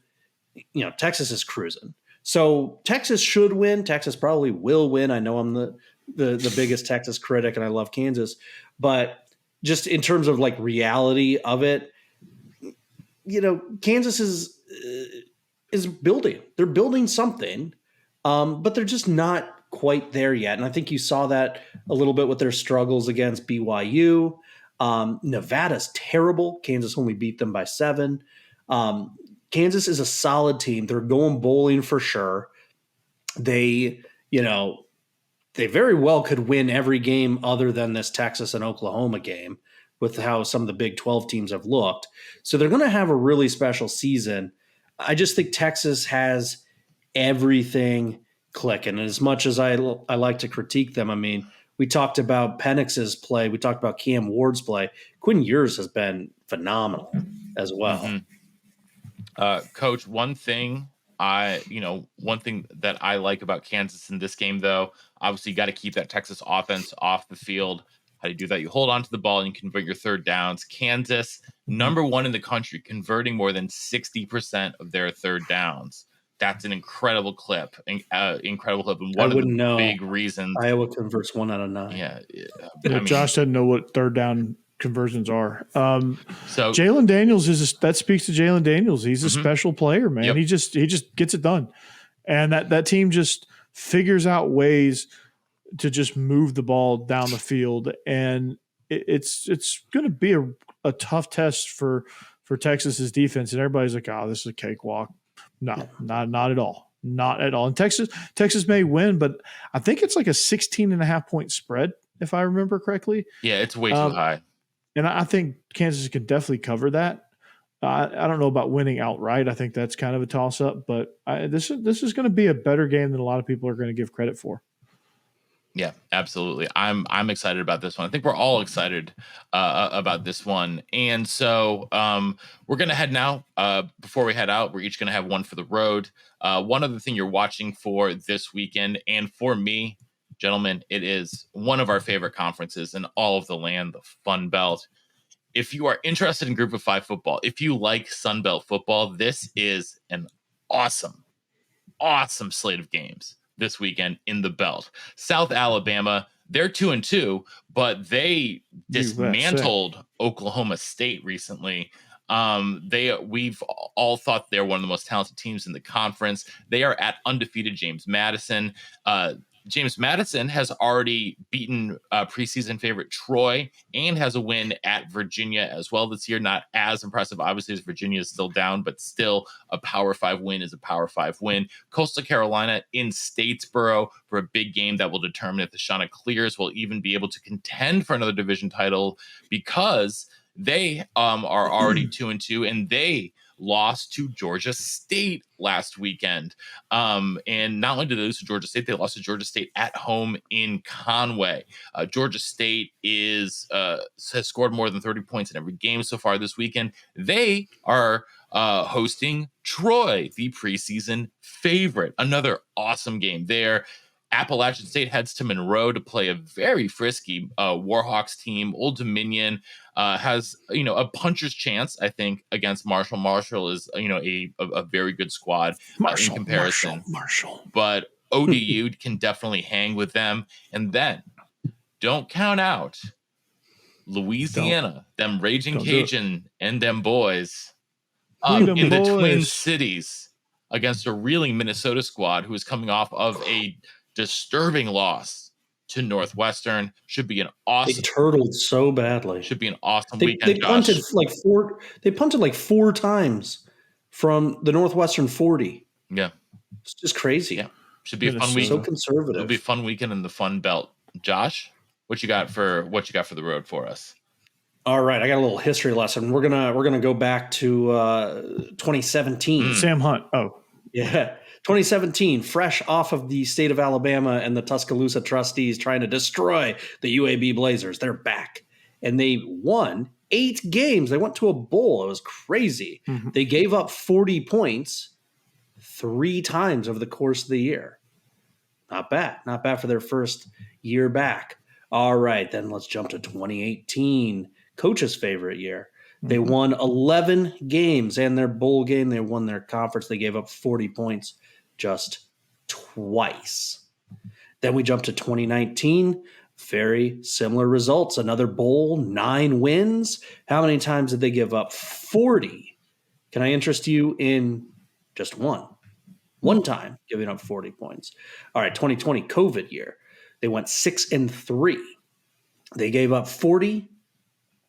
Texas is cruising. So Texas should win. Texas probably will win. I know I'm the biggest Texas critic and I love Kansas, but just in terms of reality of it, Kansas is building. They're building something, but they're just not quite there yet. And I think you saw that a little bit with their struggles against BYU. Nevada's terrible. Kansas only beat them by 7. Kansas is a solid team. They're going bowling for sure. They very well could win every game other than this Texas and Oklahoma game with how some of the Big 12 teams have looked. So they're going to have a really special season. I just think Texas has everything clicking. And as much as I like to critique them, I mean, we talked about Penix's play. We talked about Cam Ward's play. Quinn Ewers has been phenomenal as well. Mm-hmm. Coach, one thing that I like about Kansas in this game, though, obviously you got to keep that Texas offense off the field. How do you do that? You hold on to the ball and you convert your third downs. Kansas, number 1 in the country, converting more than 60% of their third downs. that's an incredible clip, and one I of wouldn't the know. big reasons. Iowa converts 1 out of 9. Yeah, Yeah, I mean, Josh doesn't know what third down conversions are. so Jalen Daniels that speaks to Jalen Daniels. He's a Mhm. special player, man. Yep. He just gets it done, and that team just figures out ways to just move the ball down the field, and it's going to be a tough test for Texas's defense. And everybody's like, "Oh, this is a cakewalk." No, not at all. Not at all. And Texas may win, but I think it's like a 16.5-point spread, if I remember correctly. yeah, it's way too high. And I think Kansas could definitely cover that. I don't know about winning outright. I think that's kind of a toss up, but this is going to be a better game than a lot of people are going to give credit for. Yeah, absolutely. I'm excited about this one. I think we're all excited about this one. And so we're going to head now. Before we head out, we're each going to have one for the road. One other thing you're watching for this weekend, and for me, gentlemen, it is one of our favorite conferences in all of the land, the Fun Belt. If you are interested in Group of 5 football, if you like Sun Belt football, this is an awesome slate of games this weekend in the Belt. South Alabama, they're 2-2, but they dismantled Oklahoma State recently. We've all thought they're one of the most talented teams in the conference. They are at undefeated James Madison. James Madison has already beaten preseason favorite Troy and has a win at Virginia as well this year. Not as impressive, obviously, as Virginia is still down, but still a Power 5 win is a Power 5 win. Coastal Carolina in Statesboro for a big game that will determine if the Shauna Clears will even be able to contend for another division title, because they are already 2-2, and they lost to Georgia State last weekend. And not only did they lose to Georgia State, they lost to Georgia State at home in Conway. Georgia State has scored more than 30 points in every game so far this weekend. They are hosting Troy, the preseason favorite. Another awesome game there. Appalachian State heads to Monroe to play a very frisky Warhawks team. Old Dominion has a puncher's chance, I think, against Marshall. Marshall is a very good squad in comparison. Marshall. But ODU can definitely hang with them. And then don't count out Louisiana, them Raging Cajun and them boys in the Twin Cities against a reeling Minnesota squad who is coming off of a disturbing loss to Northwestern. Should be an awesome. They turtled so badly. Should be an awesome weekend. They punted like four times from the Northwestern 40. Yeah, it's just crazy. Yeah, should be a fun weekend. So conservative. It'll be a fun weekend in the Fun Belt. Josh, what you got for the road for us? All right, I got a little history lesson. We're gonna go back to 2017. Sam Hunt. Oh, yeah. 2017, fresh off of the state of Alabama and the Tuscaloosa trustees trying to destroy the UAB Blazers. They're back. And they won 8 games. They went to a bowl. It was crazy. Mm-hmm. They gave up 40 points 3 times over the course of the year. Not bad. Not bad for their first year back. All right, then let's jump to 2018, coach's favorite year. They won 11 games, and their bowl game, they won their conference. They gave up 40 points just twice. Then we jump to 2019, very similar results. Another bowl, 9 wins. How many times did they give up? 40. Can I interest you in just one time giving up 40 points? All right, 2020, COVID year. They went 6-3. They gave up 40,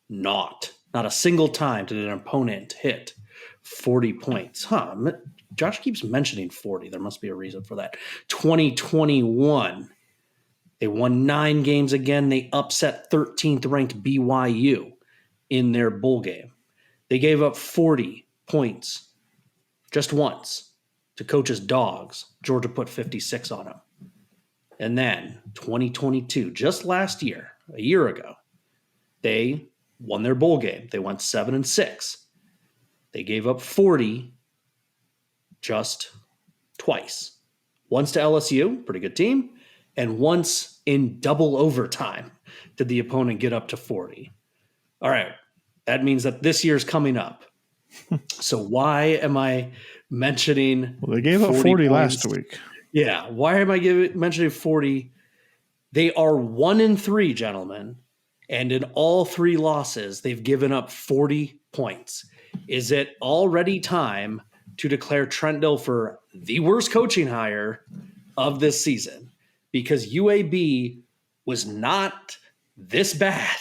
Not a single time did an opponent hit 40 points. Josh keeps mentioning 40. There must be a reason for that. 2021, they won 9 games again. They upset 13th ranked BYU in their bowl game. They gave up 40 points just once to coach's dogs. Georgia put 56 on them. And then 2022, just last year, a year ago, they won their bowl game. They went 7-6. They gave up 40 just twice. Once to LSU, pretty good team, and once in double overtime did the opponent get up to 40. All right, that means that this year's coming up. So why am I mentioning? Well, they gave up 40 last week. Yeah. Why am I mentioning 40? They are 1-3, gentlemen. And in all 3 losses, they've given up 40 points. Is it already time to declare Trent Dilfer the worst coaching hire of this season? Because UAB was not this bad.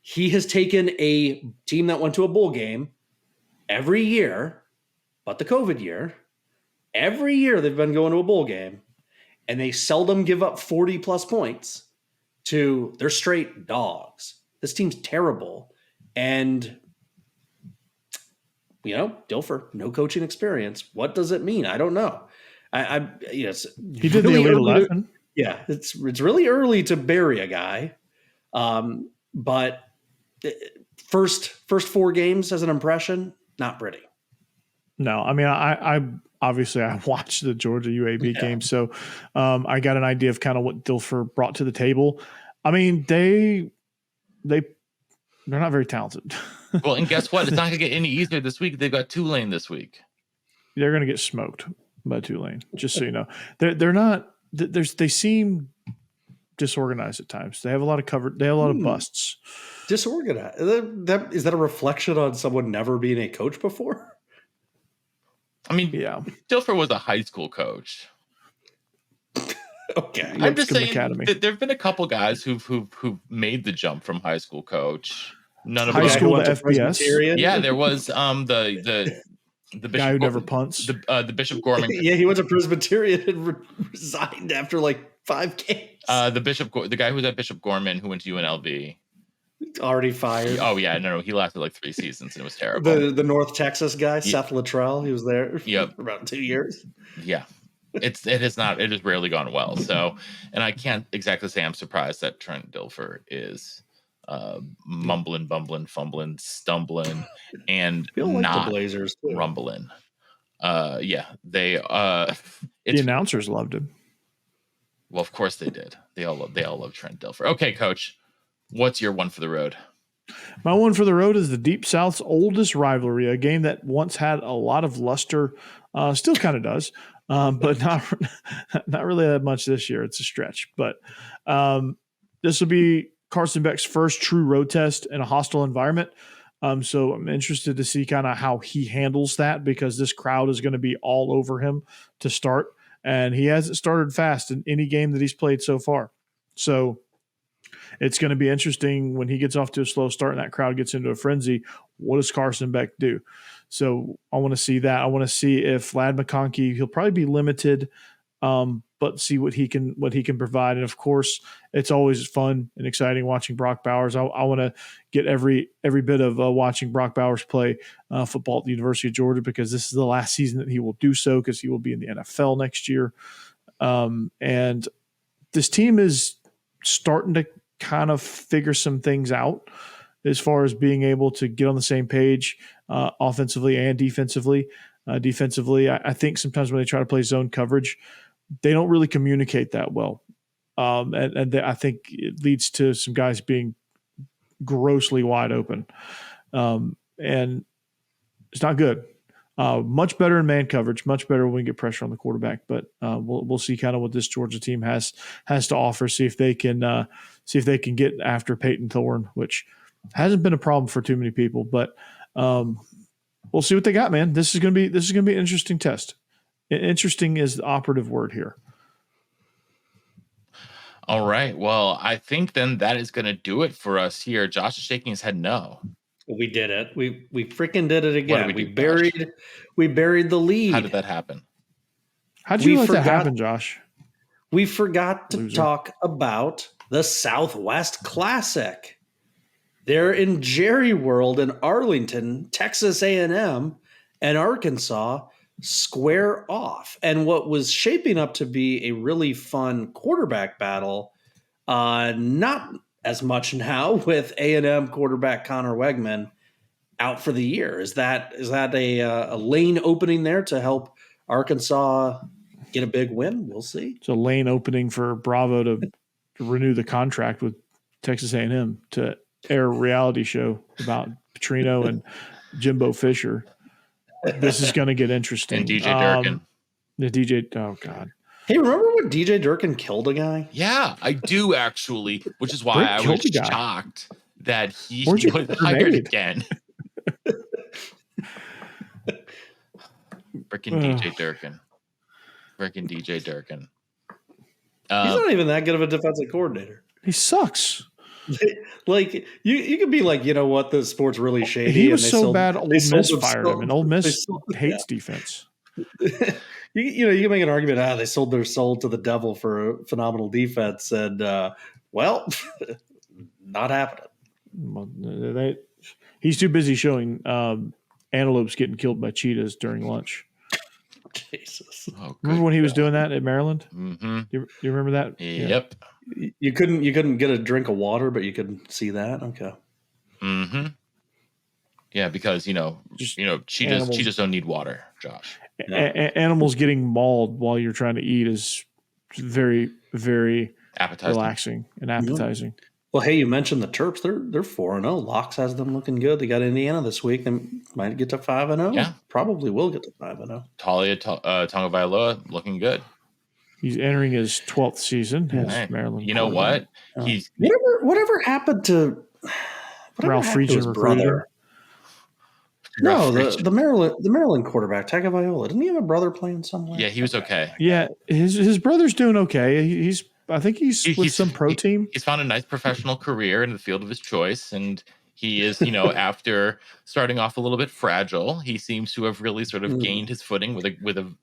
He has taken a team that went to a bowl game every year, but the COVID year, every year they've been going to a bowl game, and they seldom give up 40 plus points to they're straight dogs. This team's terrible. And, Dilfer, no coaching experience. What does it mean? I don't know. He did really the Elite 11. Yeah, it's really early to bury a guy. But first 4 games as an impression, not pretty. No, I mean, I obviously I watched the Georgia UAB game, so I got an idea of kind of what Dilfer brought to the table. I mean, they're not very talented. Well, and guess what? It's not going to get any easier this week. They've got Tulane this week. They're going to get smoked by Tulane. Just so you know, they're not. They seem disorganized at times. They have a lot of cover. They have a lot of busts. Disorganized. Is that a reflection on someone never being a coach before? I mean, yeah. Dilfer was a high school coach. Okay, I'm just saying there have been a couple guys who've made the jump from high school coach. None of high school to FBS. Yeah, there was the bishop guy who never punts. The Bishop Gorman. Yeah, he went to Presbyterian and resigned after like 5 games. The guy who was at Bishop Gorman who went to UNLV. Already fired. Oh yeah, no, he lasted like 3 seasons and it was terrible. The North Texas guy, Seth Luttrell, he was there for about 2 years. Yeah. It has rarely gone well. So, and I can't exactly say I'm surprised that Trent Dilfer is mumbling, bumbling, fumbling, stumbling, and not the Blazers too. Rumbling. They the announcers loved him. Well, of course they did. They all love Trent Dilfer. Okay, Coach, what's your one for the road? My one for the road is the Deep South's oldest rivalry, a game that once had a lot of luster, still kind of does, but not really that much this year. It's a stretch, but this will be Carson Beck's first true road test in a hostile environment. So I'm interested to see kind of how he handles that, because this crowd is going to be all over him to start, and he hasn't started fast in any game that he's played so far. So it's going to be interesting when he gets off to a slow start and that crowd gets into a frenzy. What does Carson Beck do? So I want to see that. I want to see if Ladd McConkey, he'll probably be limited, but see what he can provide. And of course, it's always fun and exciting watching Brock Bowers. I want to get every bit of watching Brock Bowers play football at the University of Georgia, because this is the last season that he will do so, because he will be in the NFL next year. And this team is starting to kind of figure some things out as far as being able to get on the same page offensively and defensively. Defensively, I think sometimes when they try to play zone coverage, they don't really communicate that well. And I think it leads to some guys being grossly wide open. And it's not good. Much better in man coverage, much better when we get pressure on the quarterback. But we'll see kind of what this Georgia team has to offer. See if they can get after Peyton Thorne, which hasn't been a problem for too many people. But we'll see what they got, man. This is gonna be an interesting test. Interesting is the operative word here. All right. Well, I think then that is going to do it for us here. Josh is shaking his head no. We did it. We freaking did it again. What did we buried the lead. How did that happen? How did you let that happen, Josh? We forgot to talk about the Southwest Classic. They're in Jerry World in Arlington. Texas A&M and Arkansas square off. And what was shaping up to be a really fun quarterback battle, not as much now with A&M quarterback Connor Wegman out for the year. Is that a lane opening there to help Arkansas get a big win? We'll see. It's a lane opening for Bravo to renew the contract with Texas A&M to air a reality show about Petrino and Jimbo Fisher. this is going to get interesting. And DJ Durkin. The DJ. Oh God. Hey, remember when DJ Durkin killed a guy? Yeah, I do actually, which is why I was shocked that he was hired again. Freaking DJ Durkin. Freaking DJ Durkin. He's not even that good of a defensive coordinator. He sucks. Like you could be like, you know what, the sport's really shady. He was so bad. Ole Miss fired him, and Ole Miss hates defense. You can make an argument. They sold their soul to the devil for a phenomenal defense, and well, not happening. He's too busy showing antelopes getting killed by cheetahs during lunch. Jesus. Oh, remember when he was doing that at Maryland? Mm-hmm. You remember that? Yep. Yeah. You couldn't get a drink of water, but you could see that. Okay. Mm-hmm. Yeah, because cheetahs don't need water, Josh. No. Animals getting mauled while you're trying to eat is very, very relaxing and appetizing. Yeah. Well, hey, you mentioned the Terps. They're 4-0. Locks has them looking good. They got Indiana this week. They might get to 5-0. Yeah, probably will get to 5-0. Talia Tagovailoa looking good. He's entering his 12th season. Right. Maryland. You know what? He's whatever happened to Ralph Friedgen's brother? No, the Maryland quarterback Tagovailoa. Didn't he have a brother playing somewhere? Yeah, he was okay. Yeah, his brother's doing okay. I think he's with some pro team. He's found a nice professional career in the field of his choice, and he is, after starting off a little bit fragile, he seems to have really sort of gained his footing with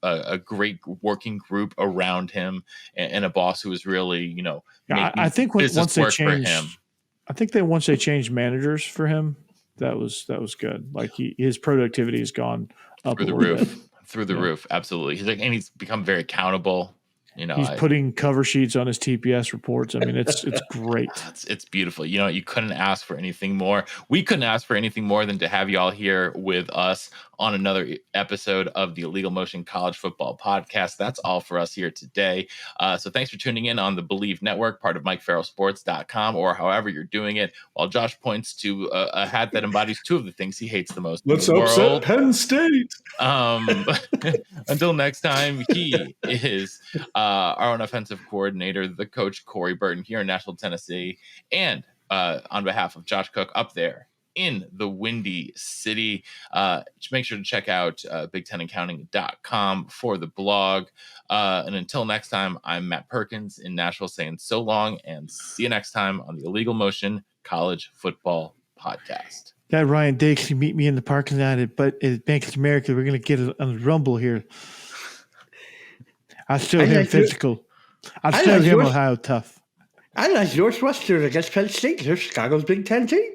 a great working group around him and a boss who is really, I think once they changed managers for him, that was good. Like his productivity has gone up through the roof. Absolutely. He's become very accountable. He's putting cover sheets on his TPS reports. I mean, it's great. It's beautiful. You couldn't ask for anything more. We couldn't ask for anything more than to have y'all here with us on another episode of the Illegal Motion College Football Podcast. That's all for us here today. So thanks for tuning in on the Believe Network, part of MikeFarrellSports.com, or however you're doing it, while Josh points to a hat that embodies two of the things he hates the most. Let's upset Penn State. Until next time, he is our own offensive coordinator, the coach Corey Burton here in Nashville, Tennessee, and on behalf of Josh Cook up there in the Windy City, make sure to check out Big10Accounting.com for the blog. And until next time, I'm Matt Perkins in Nashville saying so long, and see you next time on the Illegal Motion College Football Podcast. Got Ryan Dixie meet me in the parking lot at Bank of America. We're going to get a rumble here. I still hear physical. I still hear Ohio tough. I like Northwestern against Penn State. They're Chicago's Big Ten team.